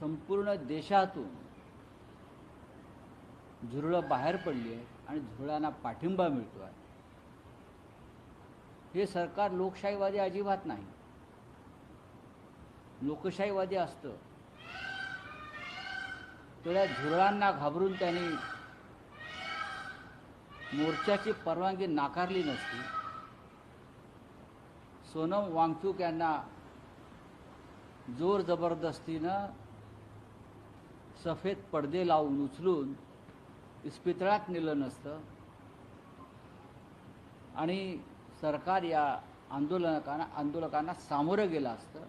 संपूर्ण देशातून झुरळं बाहेर पडली आहेत आणि झुरळांना पाठिंबा मिळतो आहे. हे सरकार लोकशाहीवादी अजिबात नाही. लोकशाहीवादी असतं तर या झुरळांना घाबरून त्यांनी मोर्चाची परवानगी नाकारली नसती. सोनम वांगचूक यांना जोर जबरदस्तीनं सफेद पडदे लावून उचलून इस्पितळात नेलं नसतं आणि सरकार या आंदोलकांना सामोरं गेलं असतं.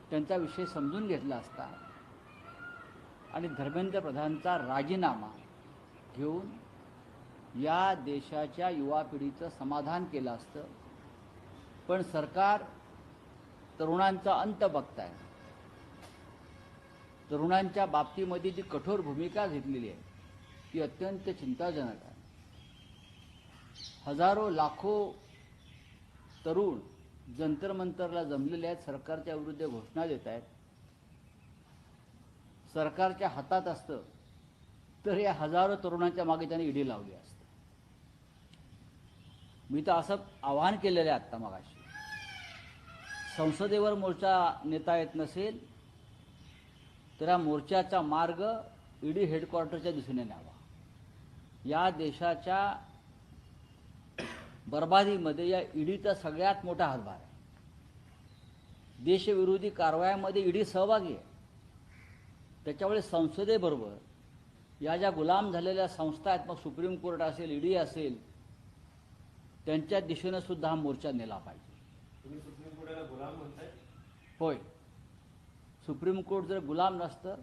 त्यांचा विषय समजून घेतला असता आणि धर्मेंद्र प्रधानचा राजीनामा घेऊन या देशाच्या युवा पिढीचं समाधान केलं असतं. पण सरकार तरुणांचा अंत बघताय. तरुणांच्या बाबतीमध्ये जी कठोर भूमिका घेतलेली आहे ती अत्यंत चिंताजनक आहे. हजारो लाखो तरुण जंतर मंतरला जमलेले आहेत, सरकारच्या विरुद्ध घोषणा देत आहेत. सरकारच्या हातात असतं तर या हजारो तरुणांच्या मागे त्यांनी ईडी लावली असते. मी तर असं आवाहन केलेलं आहे आत्ता मगाशी, संसदेवर मोर्चा नेता येत नसेल तर या मोर्चाचा मार्ग ईडी हेडक्वार्टरच्या दिशेने न्यावा. या देशाच्या बर्बादीमध्ये या ईडीचा सगळ्यात मोठा हातभार आहे. देशविरोधी कारवायांमध्ये ईडी सहभागी आहे. त्याच्यामुळे संसदेबरोबर या ज्या गुलाम झालेल्या संस्था आहेत, मग सुप्रीम कोर्ट असेल, ईडी असेल, त्यांच्या दिशेनं सुद्धा हा मोर्चा नेला पाहिजे. तुम्ही सुप्रीम कोर्टाला गुलाम म्हणताय? होय. सुप्रीम कोर्ट जर गुलाम नसतं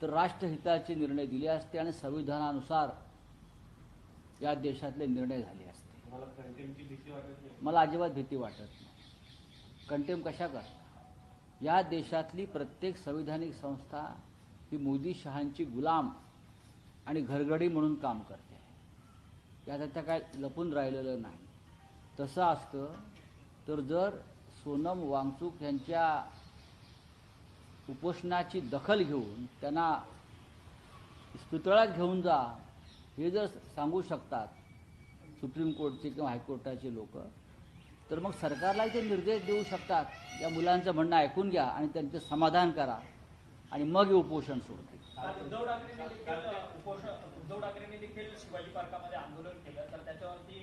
तर राष्ट्रहिताचे निर्णय दिले असते आणि संविधानानुसार या देशातले निर्णय झाले असते. तुम्हाला कंटेम्पची भीती वाटत नाही? मला अजिबात भीती वाटत नाही. कंटेम कशा करता? या देशातली प्रत्येक संविधानिक संस्था ही मोदी शहांची गुलाम आणि घरगडी म्हणून काम करते. यात आता काय लपून राहिलेलं नाही. तसं असतं तर जर सोनम वांगचूक यांच्या उपोषणाची दखल घेऊन त्यांना इस्पितळात घेऊन जा हे जर सांगू शकतात सुप्रीम कोर्टचे किंवा हायकोर्टाचे लोक, तर मग सरकारला ते निर्देश देऊ शकतात, या मुलांचं म्हणणं ऐकून घ्या आणि त्यांचं समाधान करा आणि मग हे उपोषण सोडतील. उद्धव ठाकरेंनी देखील शिवाजी पार्कामध्ये आंदोलन केलं, तर त्याच्यावरती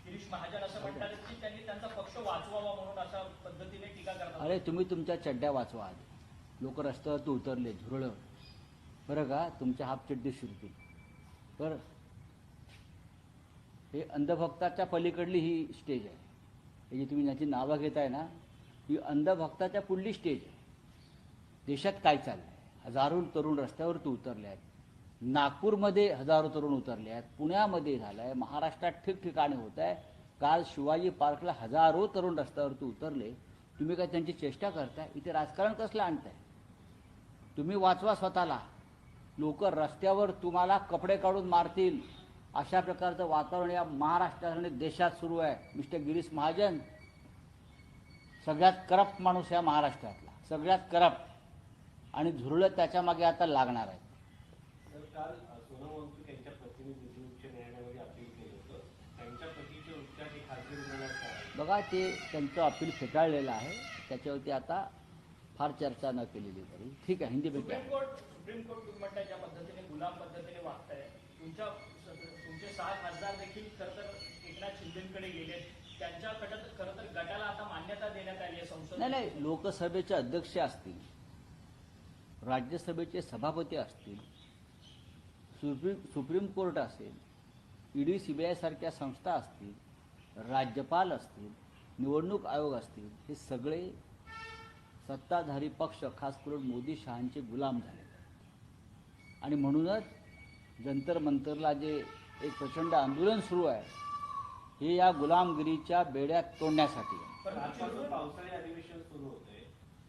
गिरीश महाजन असं म्हणतात की त्यांनी त्यांचा पक्ष वाचवावा म्हणून अशा पद्धतीने टीका करतात. अरे तुम्ही तुमच्या चड्ड्या वाचवा. लोक रस्त्यावरती उतरले, झुरळं बरं का, तुमच्या हाफ चड्डी शिरतील. बरं, हे अंधभक्ताच्या पलीकडली ही स्टेज आहे. हे जी तुम्ही याची नावं घेताय ना, ही अंधभक्ताच्या पुढली स्टेज आहे. देशात काय चाललं आहे? हजारो तरुण रस्त्यावरती उतरले आहेत. नागपूरमध्ये हजारो तरुण उतरले आहेत. पुण्यामध्ये झालं आहे. महाराष्ट्रात ठिकठिकाणी होत आहे. काल शिवाजी पार्कला हजारो तरुण रस्त्यावरती उतरले. तुम्ही काय त्यांची चेष्टा करताय? इथे राजकारण कसलं आणताय? तुम्ही वाचवा स्वतःला. लोक रस्त्यावर तुम्हाला कपडे काढून मारतील अशा प्रकारचं वातावरण या महाराष्ट्रात आणि देशात सुरू आहे. मिस्टर गिरीश महाजन सगळ्यात करप्ट माणूस या महाराष्ट्रातला, सगळ्यात करप्ट, आणि झुरळं त्याच्या मागे आता लागणार आहेत. तर काल सोनम वांगचूक यांच्या पतीने दिल्ली उच्च न्यायालयामध्ये अपील केलं होतं. त्यांच्या पतीचे उपचार हे खासगी रुग्णालयात करावे. बघा, ते त्यांचं अपील फेटाळलेलं आहे. त्याच्यावरती आता फार चर्चा न केलेली तरी ठीक आहे. हिंदी सुप्रीम कोर्ट तुम्ही म्हणताय ज्या पद्धतीने गुलाम पद्धतीने वागताय, तुमचे 6 खासदार देखील खरं तर एकनाथ शिंदेकडे गेले. त्यांच्याकडे खरं तर गटाला आता मान्यता देण्यात आली आहे संसद. नाही, लोकसभेचे अध्यक्ष असतील, राज्यसभेचे सभापती असतील, सुप्रीम कोर्ट असेल, ईडी सीबीआय सारख्या संस्था असतील, राज्यपाल असतील, निवडणूक आयोग असतील, हे सगळे सत्ताधारी पक्ष खास करून मोदी शहांचे गुलाम झाले. आणि म्हणूनच जंतर मंतरला जे एक प्रचंड आंदोलन सुरू आहे हे या गुलामगिरीच्या बेड्यात तोडण्यासाठी आहे. पण आजपासून पावसाळी अधिवेशन सुरू होते.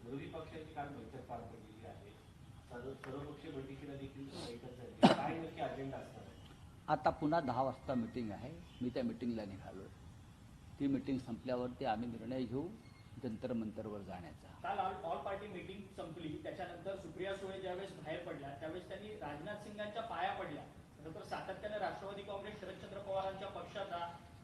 विरोधी पक्षाची काल बैठक पार पडलेली आहे. सर्वपक्षीय बैठकीला देखील बैठक झाली. काय नक्की अजेंडा असणार आहे? आता पुन्हा 10 वाजता मीटिंग आहे. मी त्या मीटिंगला निघालो आहे. ती मीटिंग संपल्यावरती आम्ही निर्णय घेऊ जंतर मंतरवर जाण्याचा. काल all party meeting Supriya Sule ज्यावेळेस बाहेर पडल्या त्यावेळेस त्यांनी राजनाथ सिंगांच्या पाया पडल्या. खरं तर सातत्याने राष्ट्रवादी काँग्रेस शरदचंद्र पवारांच्या पक्षाचा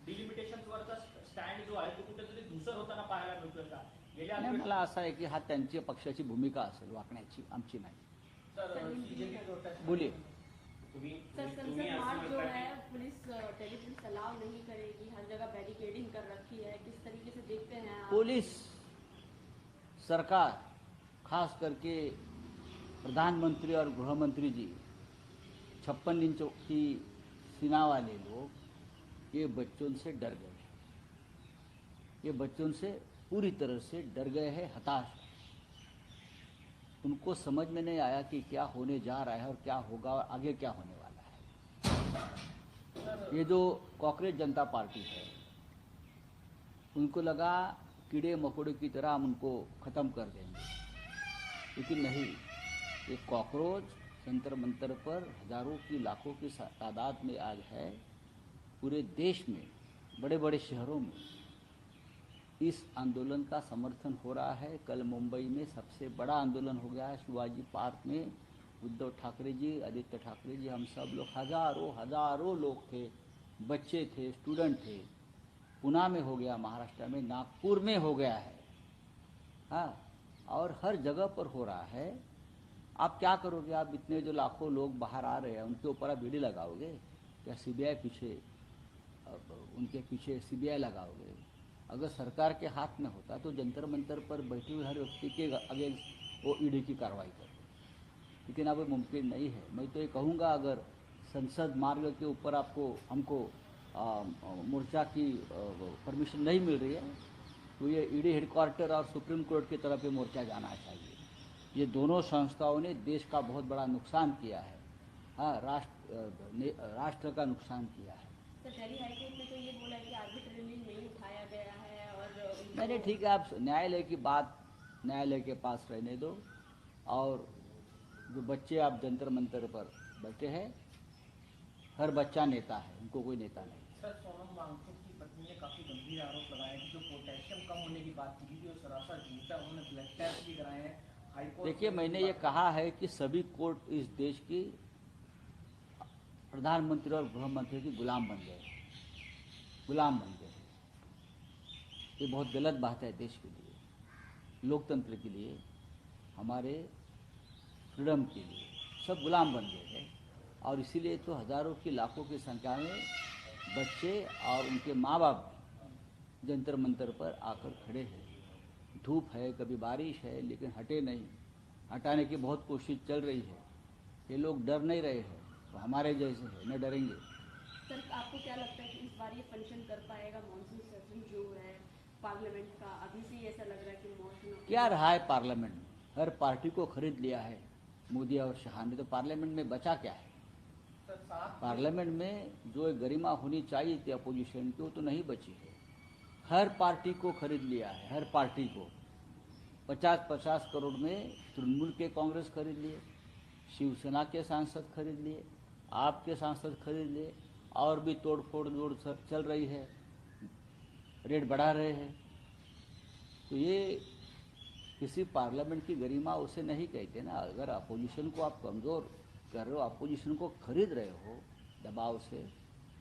डिलिमिटेशनवरचा स्टँड जो आहे तो कुठेतरी धुसर होताना पाहायला मिळतोय का? गेल्या नाही, मला असं आहे की हा त्यांची पक्षाची भूमिका असेल वाकण्याची, आमची नाही. बोलिए. तुम्ही सर, तुम्ही संसद असं मार्च जो म्हणता है पुलिस टेलीविजन अलाउ नहीं करेगी, हर जगह बैरिकेडिंग कर रखी है, किस तरीके से देखते हैं आप? पुलिस, सरकार, खास करके प्रधानमंत्री और गृह मंत्री जी 56 इंच की सीना वाले लोग ये बच्चों से डर गए हैं. ये बच्चों से पूरी तरह से डर गए हैं, हताश हैं. उनको समझ में नहीं आया कि क्या होने जा रहा है और क्या होगा और आगे क्या होने वाला है. ये जो कॉकरोच जनता पार्टी है उनको लगा कीड़े मकोड़े की तरह हम उनको ख़त्म कर देंगे, लेकिन नहीं. ये कॉकरोच जंतर मंतर पर हजारों की लाखों की तादाद में आज है. पूरे देश में बड़े बड़े शहरों में इस आंदोलन का समर्थन हो रहा है. कल मुंबई में सबसे बड़ा आंदोलन हो गया है शिवाजी पार्क में. उद्धव ठाकरे जी, आदित्य ठाकरे जी, हम सब लोग हजारों लोग थे, बच्चे थे, स्टूडेंट थे. पुणे में हो गया, महाराष्ट्र में, नागपुर में हो गया है. हाँ, और हर जगह पर हो रहा है. आप क्या करोगे? आप इतने जो लाखों लोग बाहर आ रहे हैं उनके ऊपर आप ईडी लगाओगे या सीबीआई पीछे, उनके पीछे सीबीआई लगाओगे? अगर सरकार के हाथ में होता तो जंतर मंतर पर बैठे हुए हर व्यक्ति के अगेंस्ट वो ईडी की कार्रवाई करते, लेकिन अब मुमकिन नहीं है. मैं तो ये कहूँगा, अगर संसद मार्ग के ऊपर हमको मोर्चा की परमिशन नहीं मिल रही है तो ये ईडी हेडक्वार्टर और सुप्रीम कोर्ट की तरफ ये मोर्चा जाना चाहिए. ये दोनों संस्थाओं ने देश का बहुत बड़ा नुकसान किया है. हाँ, राष्ट्र का नुकसान किया है. सर, दिल्ली हाईकोर्ट ने तो ये बोला है कि आर्बिट्रेरली नहीं उठाया गया है और नहीं, ठीक है, आप न्यायालय की बात न्यायालय के पास रहने दो. और जो बच्चे आप जंतर मंतर पर बैठे हैं, हर बच्चा नेता है, उनको कोई नेता नहीं. सर, सोनम वांगचुक की पत्नी ने काफी गंभीर आरोप लगाए कि जो पोटेशियम कम होने की बात की थी वो सरासर झूठ है. उन्होंने ब्लड टेस्ट भी कराए हैं. हाईकोर्ट देखिए, मैंने ये कहा है कि सभी कोर्ट इस देश की प्रधानमंत्री और गृह मंत्री की गुलाम बन गए, गुलाम बन गए. ये बहुत गलत बात है देश के लिए, लोकतंत्र के लिए, हमारे फ्रीडम के लिए. सब गुलाम बन गए हैं. और इसीलिए तो हजारों की लाखों की संख्या में बच्चे और उनके माँ बाप जंतर मंतर पर आकर खड़े हैं. धूप है, कभी बारिश है, लेकिन हटे नहीं. हटाने की बहुत कोशिश चल रही है. ये लोग डर नहीं रहे हैं, तो हमारे जैसे है, न डरेंगे. सर, आपको क्या लगता है कि इस बार ये फंक्शन कर पाएगा मॉनसून सेशन जो है पार्लियामेंट का? अभी से ही ऐसा लग रहा है कि मॉनसून क्या रहा है पार्लियामेंट में? हर पार्टी को खरीद लिया है मोदी और शाह ने. तो पार्लियामेंट में बचा क्या है? पार्लियामेंट में जो एक गरिमा होनी चाहिए थी अपोजिशन की, वो तो नहीं बची है. हर पार्टी को खरीद लिया है, हर पार्टी को. 50-50 करोड़ में तृणमूल के कांग्रेस खरीद लिए, शिवसेना के सांसद खरीद लिए, आपके सांसद खरीद लिए, और भी तोड़ फोड़ जोड़ चल रही है, रेट बढ़ा रहे हैं. तो ये किसी पार्लियामेंट की गरिमा उसे नहीं कहते ना. अगर अपोजिशन को आप कमज़ोर कर रहे हो, अपोजिशन को खरीद रहे हो दबाव से,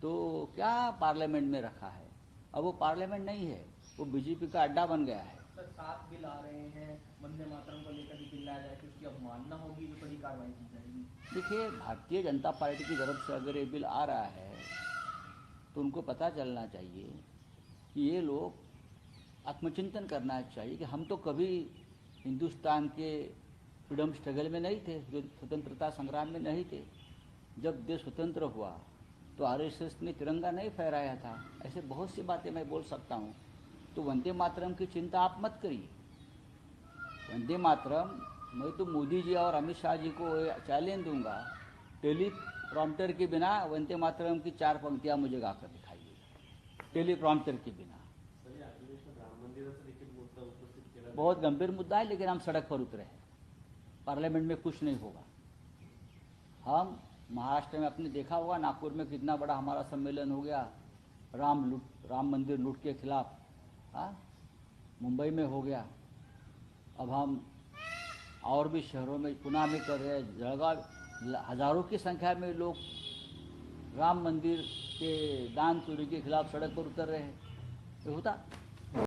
तो क्या पार्लियामेंट में रखा है? अब वो पार्लियामेंट नहीं है, वो बीजेपी का अड्डा बन गया है. सर, 7 बिल आ रहे हैं, वंदे मातरम को लेकर भी बिल लाया जाए कि उसकी अवमानना होगी तो बड़ी कार्रवाई की जाएगी. देखिए, भारतीय जनता पार्टी की तरफ से अगर ये बिल आ रहा है तो उनको पता चलना चाहिए कि ये लोग आत्मचिंतन करना चाहिए कि हम तो कभी हिंदुस्तान के फ्रीडम स्ट्रगल में नहीं थे, जो स्वतंत्रता संग्राम में नहीं थे. जब देश स्वतंत्र हुआ तो आरएसएस ने तिरंगा नहीं फहराया था. ऐसे बहुत सी बातें मैं बोल सकता हूँ. तो वंदे मातरम की चिंता आप मत करिए. वंदे मातरम, मैं तो मोदी जी और अमित शाह जी को चैलेंज दूंगा, टेलीप्रॉम्प्टर के बिना वंदे मातरम की 4 पंक्तियाँ मुझे गाकर दिखाइए, टेलीप्रॉम्प्टर के बिना. म्हणजे अधिवेशनात राम मंदिराचा देखील मुद्दा उपस्थित केला. बहुत गंभीर मुद्दा है, लेकिन हम सड़क पर उतरे हैं. पार्लियामेंट में कुछ नहीं होगा. हम महाराष्ट्र में आपने देखा होगा, नागपुर में कितना बड़ा हमारा सम्मेलन हो गया राम मंदिर लूट के खिलाफ. हाँ, मुंबई में हो गया. अब हम और भी शहरों में पुणे में कर रहे हैं, जळगाव हजारों की संख्या में लोग राम मंदिर के दान चोरी के खिलाफ सड़क पर उतर रहे हैं। ये होता